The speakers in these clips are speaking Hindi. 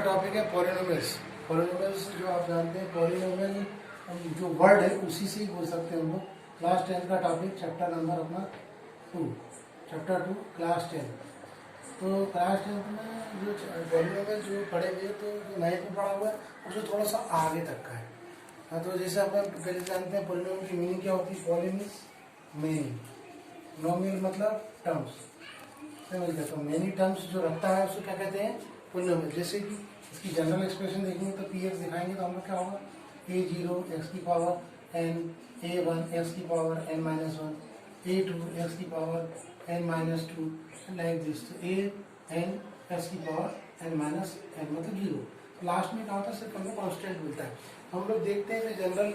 टॉपिक है पॉलिनोमियल्स। पॉलिनोमियल्स जो आप जानते हैं, पॉलिनोमियल जो वर्ड है उसी से ही बोल सकते हैं हम लोग। क्लास 10 का टॉपिक, चैप्टर नंबर अपना 2, चैप्टर 2 क्लास 10। तो क्लास 10 में जो पॉलिनोमियल जो पढ़े हुए, तो जो 9th में पढ़ा हुआ है उसमें थोड़ा सा आगे तक का है। हाँ, तो जैसे अपन पहले जानते हैं पॉलिनोमियल की मीनिंग क्या होती है। पॉलिन मेनी, नोमियल मतलब टर्म्स, तो मेनी टर्म्स जो रखता है उसको क्या कहते हैं, पॉलिनोमियल। जैसे कि इसकी जनरल एक्सप्रेशन देखेंगे तो पी एक्स दिखाएंगे तो हम लोग क्या होगा, a0 एक्स की पावर n, a1 एक्स की पावर n-1, a2 एक्स की पावर n-2, लाइक दिस। तो a n एक्स की पावर n-n मतलब 0। लास्ट में क्या होता है, सिर्फ हमको कॉन्स्टेंट मिलता है। हम लोग देखते हैं जनरल,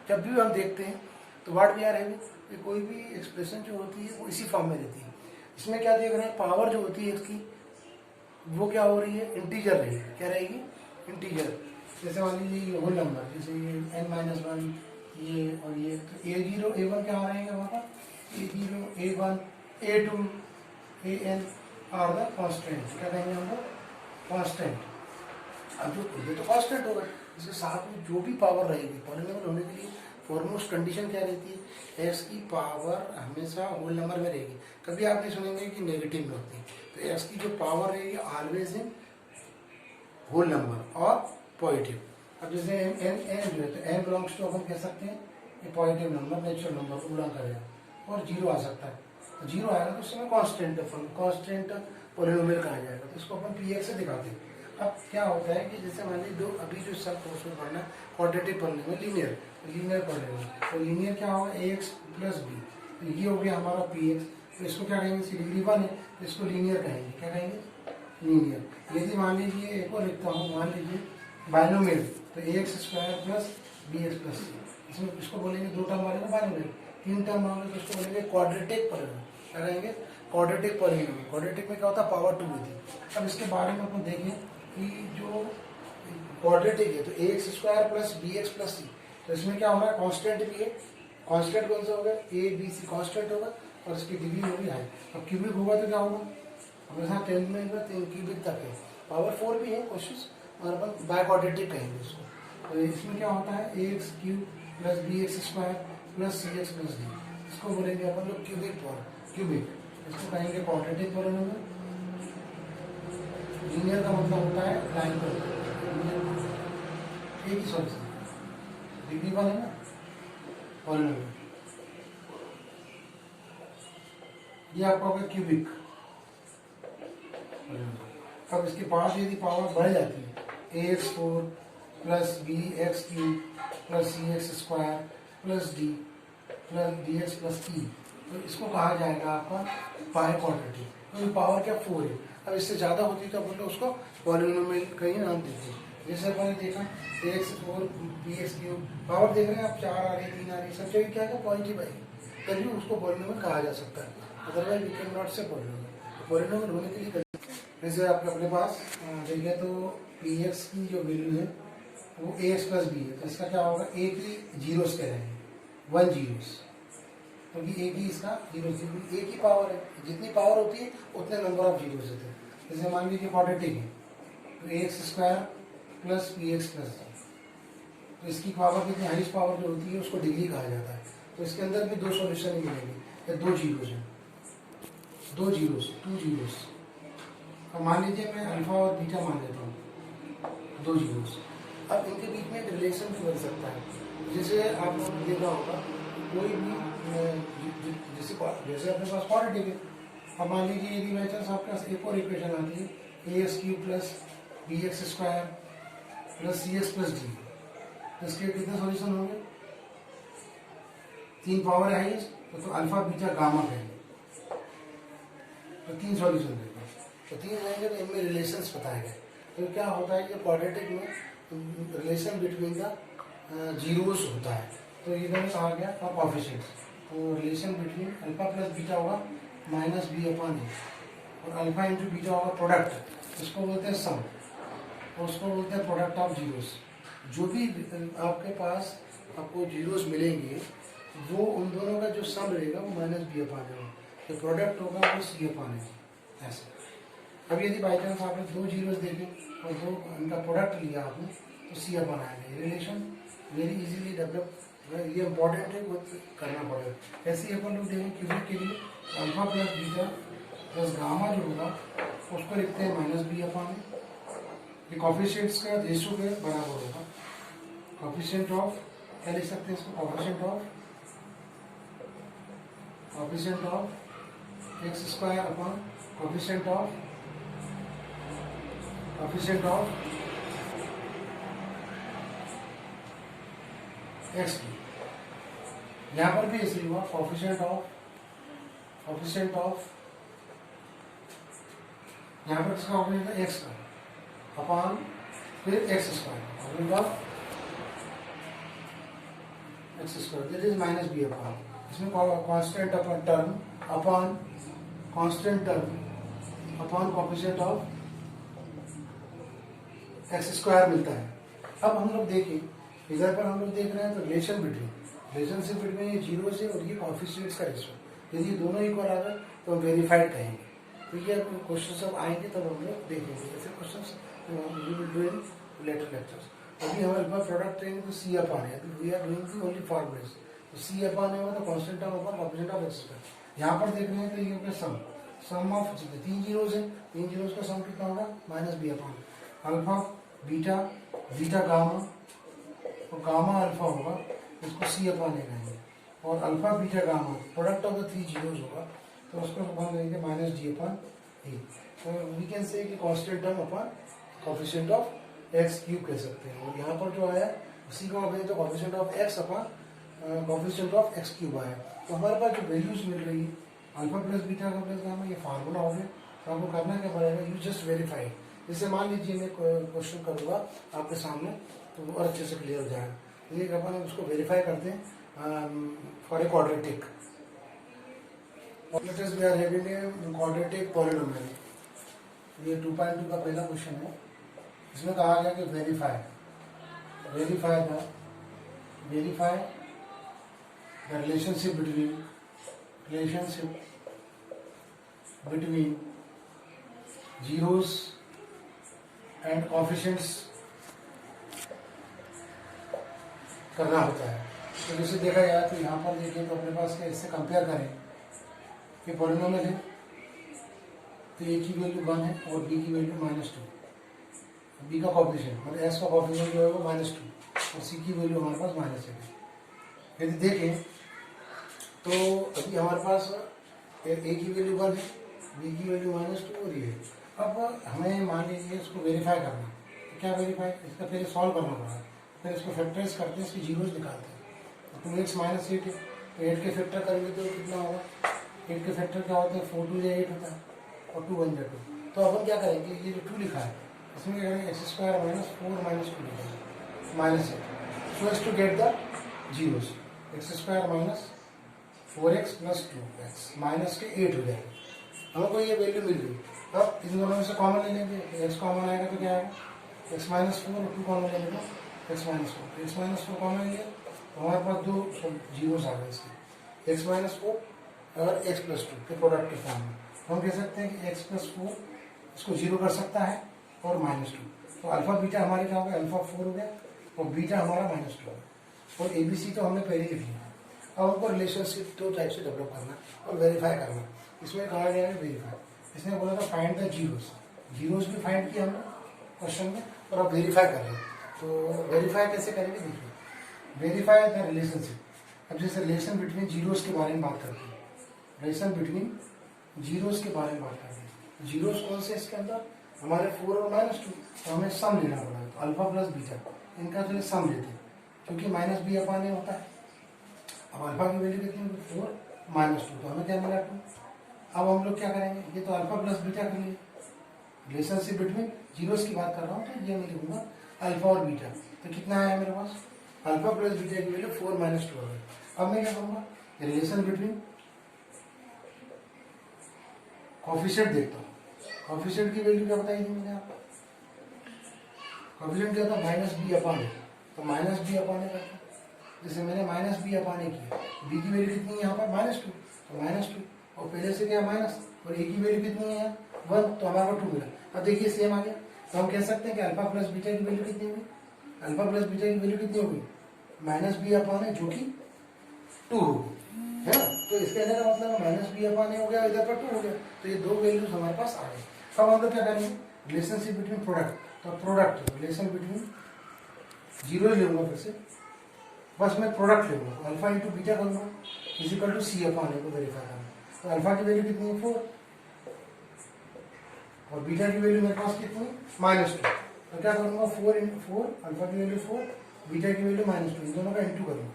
जब भी हम देखते हैं तो व्हाट वी आर हैविंग, कोई भी एक्सप्रेशन जो होती है वो इसी फॉर्म में रहती है। इसमें क्या देख रहे हैं, पावर जो होती है इसकी वो क्या हो रही है, इंटीजर रहेगी। क्या रहेगी, इंटीजर। जैसे मान लीजिए ये होल नंबर, जैसे ये n-1 ये और ये, तो a0 a1 क्या आ रहेंगे वहाँ पर, a0 a1 a2 an are the constant. क्या कहेंगे हम लोग, कॉन्स्टेंट। अब जो ये तो कॉन्स्टेंट होगा, इसके साथ में जो भी पावर रहेगी पॉलिनोमियल होने के लिए फॉरमोस्ट कंडीशन क्या रहती है, एक्स की पावर हमेशा होल नंबर में रहेगी। कभी आप नहीं सुनेंगे कि नेगेटिव में होती है। तो एक्स की जो पावर रहेगी ऑलवेज इन होल नंबर और पॉजिटिव। अब जैसे एन जो है, तो एन बिलोंग्स टू अपन कह सकते हैं ये पॉजिटिव नंबर, नेचुरल नंबर उड़ा करेगा और जीरो आ सकता है। तो जीरो आएगा तो उसमें कॉन्स्टेंट कॉन्स्टेंट पॉलिनोमियल कहा जाएगा। तो इसको अपन पी एक्स से दिखाते हैं। अब क्या होता है कि जैसे मान लीजिए दो, अभी जो सब कोर्स में पढ़ना है क्वाड्रेटिक पॉलिनोमियल, लीनियर पॉलिनोमियल। तो लीनियर क्या होगा, ए एक्स प्लस बी। तो ये हो गया हमारा पी एक्स। तो इसको क्या कहेंगे, इसकी डिग्री 1 है तो इसको लीनियर कहेंगे। क्या कहेंगे, लीनियर। यदि मान लीजिए एक और लिखता हूँ, मान लीजिए बाइनोमियल, तो a x square plus b x plus c, इसमें इसको बोलेंगे दो टर्म वाले को बाइनोमियल। 3 टर्म वाले तो इसको बोलेंगे क्वाड्रेटिक पॉलिनोमियल। क्या कहेंगे, क्वाड्रेटिक पॉलिनोमियल। क्वाड्रेटिक में क्या होता है, पावर 2 होती है। अब इसके बारे में अपन देखें कि जो क्वाड्रेटिक है तो a x square plus b x plus c, तो इसमें क्या होगा, कांस्टेंट भी है। कांस्टेंट कौन सा होगा, ए बी सी कांस्टेंट होगा और इसकी डिग्री होगी हाई। अब क्यूबिक होगा तो क्या होगा, हमेशा 10 में 3 क्यूबिक तक है। पावर 4 भी है कोशिश, और अपन बाय क्वाड्रेटिक कहेंगे इसको। तो इसमें क्या होता है, a x cube plus b x square plus c x plus d, इसको बोलेंगे अपन लोग क्यूबिक। इसको कहेंगे क्वाड्रेटिक पॉलिनोमियल। लीनियर का मतलब होता है लाइन पर एक ही सॉल्यूशन, डिग्री 1 है ना पॉलिनोमियल। ये आपका होगा क्यूबिक। अब इसके पास यदि पावर बढ़ जाती है, a x 4 plus b x cube plus c x square plus d x plus e, तो इसको कहा जाएगा आपका बाय क्वाड्रेटिक। तो पावर क्या 4 है। अब इससे ज़्यादा होती है तो अपन लोग उसको पॉलिनोमियल का ही नाम देते हैं। जैसे अपन ने देखा a x 4 b x cube, power देख रहे हैं आप 4 आ रही 3 आ रही, सब जगह क्या है पॉजिटिव आएगी, तभी उसको पॉलिनोमियल कहा जा सकता है। अदरवाइज वी कैन नॉट से पॉलिनोमियल। पॉलिनोमियल होने के लिए जैसे आपके अपने पास देखिए तो पी एक्स की जो वैल्यू है वो ए एक्स प्लस बी है, तो इसका क्या होगा, ए की जीरोस कह रहे हैं, 1 जीरोस, क्योंकि ए की इसका जीरो, ए की पावर है, जितनी पावर होती है उतने नंबर ऑफ जीरोस होते हैं। जैसे मान लीजिए क्वाड्रेटिक है तो a x square plus b x plus c, तो इसकी पावर कितनी, हाईएस्ट पावर जो होती है उसको डिग्री कहा जाता है। तो इसके अंदर भी 2 सॉल्यूशन मिलेंगे, या 2 जीरोस हैं, 2 जीरोस। अब मान लीजिए मैं अल्फा और बीटा मान लेता हूँ, 2 जीरोस। अब इनके बीच में एक रिलेशन भी बन सकता है। जैसे आप लोगों ने देखा होगा कोई भी जैसे अपने पास क्वाड्रेटिक है। अब मान लीजिए यदि बाई चांस आपके पास एक और इक्वेशन आती है, a x cube plus b x square plus c x plus d, तो इसके कितने सॉल्यूशन होंगे, 3 पावर है हाईएस्ट, तो अल्फा बीटा गामा कहेंगे, तो 3 सॉल्यूशन देंगे। तो 3 रहेंगे तो इनमें रिलेशंस बताए गए। तो क्या होता है कि क्वाड्रेटिक में रिलेशन बिटवीन द जीरोस होता है। तो ये दोनों कहा गया कोएफिशिएंट्स। तो relation between alpha plus beta होगा माइनस बी अपॉन ए, और अल्फा इंटू बीटा होगा प्रोडक्ट, इसको बोलते हैं सम, और उसको बोलते हैं प्रोडक्ट ऑफ जीरोस। जो भी आपके पास आपको जीरोस मिलेंगे वो उन दोनों का जो सम रहेगा वो माइनस बी अपॉन ए, तो प्रोडक्ट होगा वो सी अपॉन ए, ऐसे। अब यदि बाई चांस आपने दो जीरोस देखे और दो उनका प्रोडक्ट लिया आपने तो सी अपन आएगा। ये रिलेशन वेरी इजीली डेवलप, ये इंपॉर्टेंट है, वो करना पड़ेगा। ऐसे ही अपन लोग देखें क्यूबिक के लिए alpha plus beta plus gamma जो होगा उसको लिखते हैं माइनस बी अपन। ये कॉफिशिएंट्स का रेशियो के बराबर होगा। कॉफिशिएंट ऑफ क्या लिख सकते हैं इसको, coefficient of x square upon coefficient of x की। यहाँ पर भी ऐसे हुआ कॉफिशिएंट ऑफ यहाँ पर किसका कॉफिशिएंट है, एक्स का अपॉन फिर x square of x square that is minus b upon, इसमें constant upon term upon constant term upon coefficient of x square मिलता है। अब हम लोग देखें इधर पर हम लोग देख रहे हैं तो रिलेशनशिप बिटवीन ये जीरो से और ये कॉफिशिएंट्स का रेशियो, यदि दोनों इक्वल आ गए तो हम वेरीफाइड कहेंगे। तो ये क्वेश्चन सब आएंगे तब हम लोग देखेंगे ऐसे क्वेश्चन लेटर लेक्चर्स। अभी हम अल्फा प्रोडक्ट लेंगे तो सी अपान है, we are doing the only formulas, तो सी अपान है तो constant term upon coefficient of x square. यहाँ पर देख रहे हैं तो ये होगा सम ऑफ तीन जीरोस है, तीन जीरोस का सम कितना होगा minus b upon alpha beta gamma और गामा अल्फा होगा, इसको सी अपान लेंगे और alpha beta gamma product of the three zeros होगा तो उसको अपन लेंगे माइनस डी अपान ए। तो वी कैन से कि constant term upon coefficient of x cube कह सकते हैं। और यहाँ पर जो आया उसी को हम तो coefficient of x upon coefficient of x cube आया। तो हमारे पास जो वैल्यूज मिल रही है अल्फा प्लस बीटा का प्लस गामा, ये फार्मूला हो गया। तो आपको करना क्या पड़ेगा, यू जस्ट वेरीफाई। जैसे मान लीजिए मैं क्वेश्चन करूंगा आपके सामने तो वो और अच्छे से क्लियर हो जाएगा। ये अपन उसको वेरीफाई करते हैं for a quadratic we are having a quadratic polynomial. ये 2.2 का पहला क्वेश्चन है। इसमें कहा गया कि verify the relationship between zeros and coefficients करना होता है। तो जैसे देखा जाए तो यहाँ पर देखिए तो अपने पास क्या इससे कंपेयर करें कि पॉलिनोमियल है तो ए की वैल्यू 1 है और बी की वैल्यू -2। बी का कॉफिशिएंट मतलब एस का कॉफिशिएंट जो है वो -2 और सी की वैल्यू हमारे पास -1 है। यदि देखें तो अभी हमारे पास ए की वैल्यू 1 है, बी की वैल्यू -2 और ये है। अब हमें मान लीजिए इसको वेरीफाई करना है तो क्या वेरीफाई, इसका पहले सॉल्व करना पड़ा, फिर इसको फैक्टराइज करते हैं, इसकी जीरोस निकालते हैं। तो 2x - 8 है तो 8 के फैक्टर करेंगे तो कितना होगा, 8 के फैक्टर क्या होते हैं 4 2 8 होता है और 2 1 2। तो अपन क्या करेंगे, ये जो 2 लिखा है इसमें क्या करेंगे x स्क्वायर -4 -2 लिखेंगे -8 so as to get the zeros. x square -4x + 2x minus के 8 हो जाएगा। हमको ये वैल्यू मिल गई। अब इन दोनों में से कॉमन ले लेंगे, x कॉमन आएगा तो क्या आएगा x -4 और 2 कॉमन ले लेंगे x -4 कॉमन लिया तो हमारे पास दो जीरोस आ गए इसके, x -4 और x + 2 के प्रोडक्ट के फॉर्म में। हम कह सकते हैं कि x + 4 इसको जीरो कर सकता है और -2। तो अल्फा बीटा हमारे क्या हो गया, अल्फा 4 हो गया और बीटा हमारा -2 हो गया। और ABC तो हमने पहले लिख लिया। अब हमको रिलेशनशिप दो टाइप से डेवलप करना और वेरीफाई करना। इसमें कहा गया है वेरीफाई, इसने बोला था फाइंड द जीरोस भी फाइंड किया हमने क्वेश्चन में और अब वेरीफाई कर रहे हैं। तो वेरीफाई कैसे करेंगे देखिए, वेरीफाई द रिलेशनशिप। अब जैसे रिलेशन बिटवीन जीरोस के बारे में बात करते हैं, रिलेशन बिटवीन जीरोस के बारे में बात करते हैं। जीरोस कौन से इसके अंदर हमारे 4 और -2, तो हमें सम लेना पड़ा है। तो अल्फा प्लस बीटा इनका जो सम लेते हैं क्योंकि -b अपान होता है। अब अल्फा की वैल्यू कितनी होगी 4 -2 तो हमें क्या मिला 2। अब हम लोग क्या करेंगे, ये तो अल्फा प्लस बीटा के लिए रिलेशनशिप बिटवीन जीरोस की बात कर रहा हूँ तो ये मैं लिखूंगा अल्फा और बीटा। तो कितना आया मेरे पास, अल्फा प्लस बीटा की वैल्यू 4 -2 है। अब मैं क्या करूँगा, रिलेशन बिटवीन कॉफिशिएंट देखता हूँ। कॉफिशिएंट की वैल्यू क्या बताई थी मैंने आपको, कॉफिशिएंट क्या था -b अपान है, तो -b अपान है करता। जैसे मैंने -b अपान किया, b की वैल्यू कितनी है यहाँ पर -2 तो -2 और पहले से क्या माइनस और a की वैल्यू कितनी है यहाँ 1 तो हमारे को 2 मिला। अब देखिए सेम आ गया, तो हम कह सकते हैं कि अल्फा प्लस बीटा की वैल्यू कितनी होगी, अल्फा प्लस बीटा की वैल्यू कितनी होगी माइनस बी अपॉन ए, जो कि 2 होगी, है ना। तो इसके कहने का मतलब माइनस बी अपॉन ए हो गया, इधर पर 2 हो गया, तो ये दो वैल्यूज हमारे पास आ गई। अब हम लोग क्या करेंगे, रिलेशनशिप बिटवीन प्रोडक्ट, तो प्रोडक्ट रिलेशन बिटवीन जीरो ही लूंगा, फिर से बस मैं प्रोडक्ट लूंगा, अल्फा इंटू बीटा करूंगा इजिकल टू सी अपॉन ए को वेरीफाई करना। तो अल्फा की वैल्यू कितनी है 4 और बीटा की वैल्यू मेरे पास कितनी -2, तो क्या करूंगा 4 इंटू 4, अल्फा की वैल्यू 4, बीटा की वैल्यू -2, इन दोनों का इंटू करूंगा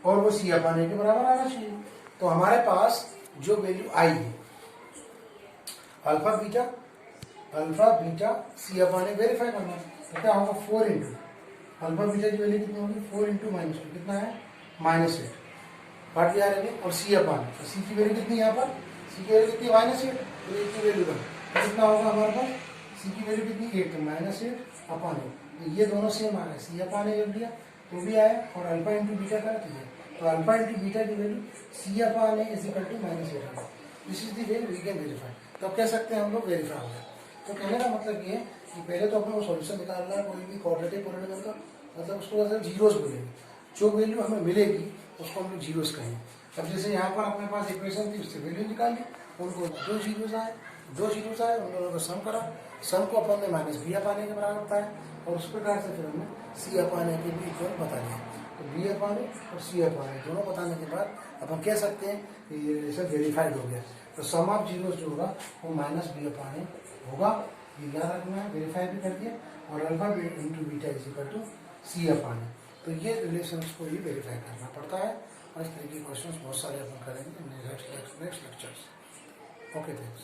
और वो सी अपॉन ए के बराबर आना चाहिए। तो हमारे पास जो वैल्यू आई है अल्फा बीटा सी अपॉन ए वेरीफाई करना, तो क्या होगा 4 इंटू अल्फा बीटा की वैल्यू कितनी होगी 4 इंटू -2 कितना है -8 काट लिया रहेंगे, और सी अपॉन सी की वैल्यू कितनी है यहाँ पर, सी की वैल्यू कितनी -8, तो ए की वैल्यू तो कितना होगा हमारे पास, सी की वैल्यू कितनी 8, तो -8 अपॉन ए, तो ये दोनों सेम आ गए, सी अपॉन ए जब दिया तो भी आया, और अल्फा इंटू बीटा करा तो अल्फा इंटू बीटा की value C upon A is equal to -8, this is the way we can verify. तो अब कह सकते हैं हम लोग वेरीफाई हो गया। तो कहने का मतलब ये है कि पहले तो अपने को सॉल्यूशन निकालना है कोई भी क्वाड्रेटिक पॉलिनोमियल का, मतलब उसको अगर जीरोस बोलेंगे, जो वैल्यू हमें मिलेगी उसको हम लोग जीरोस कहेंगे। अब जैसे यहाँ पर अपने पास इक्वेशन थी, उससे वैल्यू निकाल ली, उनको दो जीरोस आए, उन दोनों का सम करा, सम को अपन ने माइनस बी अपाने के बराबर बताया, और उस प्रकार से फिर हमने सी अपाने के भी इक्वल बता दिया। तो बी अपाने और सी अपाने दोनों बताने के बाद अपन कह सकते हैं कि ये रिलेशन वेरीफाइड हो गया। तो सम ऑफ जीरोस जो होगा वो माइनस बी अपाने होगा, ये याद रखना है, वेरीफाई भी कर दिया, और alpha into beta is equal to C upon है। तो ये रिलेशन को ही वेरीफाई करना पड़ता है, और इस तरह के क्वेश्चन बहुत सारे अपन करेंगे नेक्स्ट लेक्चर्स। Okay thanks.